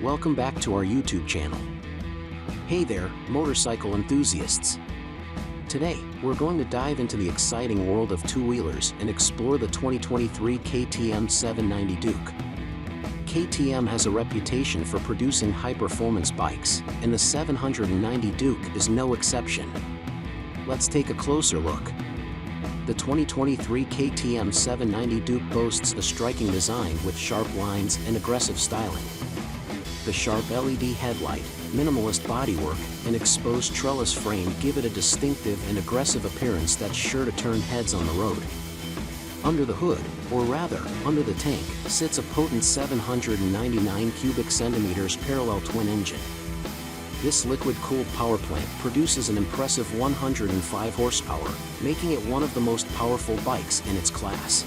welcome back to our YouTube channel. Hey there, motorcycle enthusiasts! Today, we're going to dive into the exciting world of two-wheelers and explore the 2023 KTM 790 Duke. KTM has a reputation for producing high-performance bikes, and the 790 Duke is no exception. Let's take a closer look. The 2023 KTM 790 Duke boasts a striking design with sharp lines and aggressive styling. The sharp LED headlight, minimalist bodywork, and exposed trellis frame give it a distinctive and aggressive appearance that's sure to turn heads on the road. Under the hood, or rather, under the tank, sits a potent 799 cubic centimeters parallel twin engine. This liquid-cooled power plant produces an impressive 105 horsepower, making it one of the most powerful bikes in its class.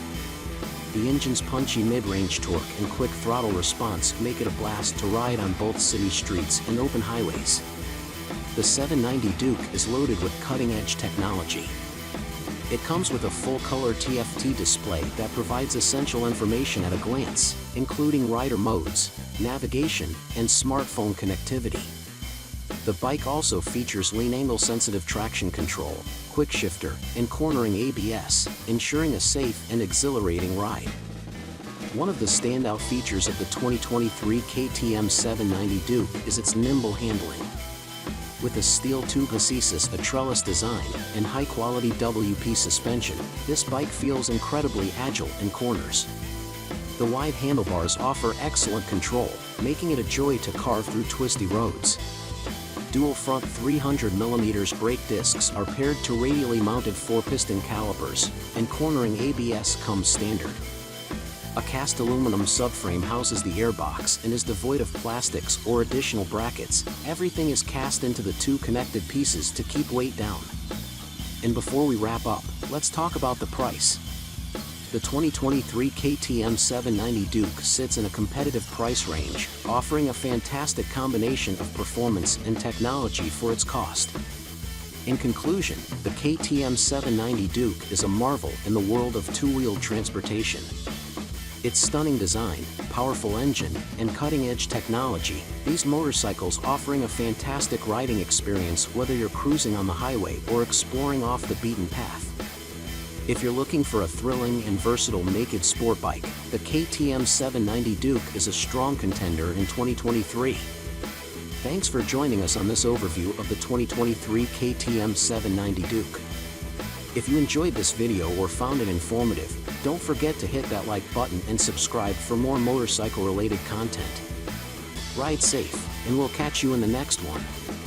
The engine's punchy mid-range torque and quick throttle response make it a blast to ride on both city streets and open highways. The 790 Duke is loaded with cutting-edge technology. It comes with a full-color TFT display that provides essential information at a glance, including rider modes, navigation, and smartphone connectivity. The bike also features lean angle-sensitive traction control, quick shifter, and cornering ABS, ensuring a safe and exhilarating ride. One of the standout features of the 2023 KTM 790 Duke is its nimble handling. With a steel tube chassis, a trellis design, and high-quality WP suspension, this bike feels incredibly agile in corners. The wide handlebars offer excellent control, making it a joy to carve through twisty roads. Dual front 300mm brake discs are paired to radially mounted 4-piston calipers, and cornering ABS comes standard. A cast aluminum subframe houses the airbox and is devoid of plastics or additional brackets. Everything is cast into the two connected pieces to keep weight down. And before we wrap up, let's talk about the price. The 2023 KTM 790 Duke sits in a competitive price range, offering a fantastic combination of performance and technology for its cost. In conclusion, the KTM 790 Duke is a marvel in the world of two-wheel transportation. Its stunning design, powerful engine, and cutting-edge technology, these motorcycles offering a fantastic riding experience whether you're cruising on the highway or exploring off the beaten path. If you're looking for a thrilling and versatile naked sport bike, the KTM 790 Duke is a strong contender in 2023. Thanks for joining us on this overview of the 2023 KTM 790 Duke. If you enjoyed this video or found it informative, don't forget to hit that like button and subscribe for more motorcycle-related content. Ride safe, and we'll catch you in the next one.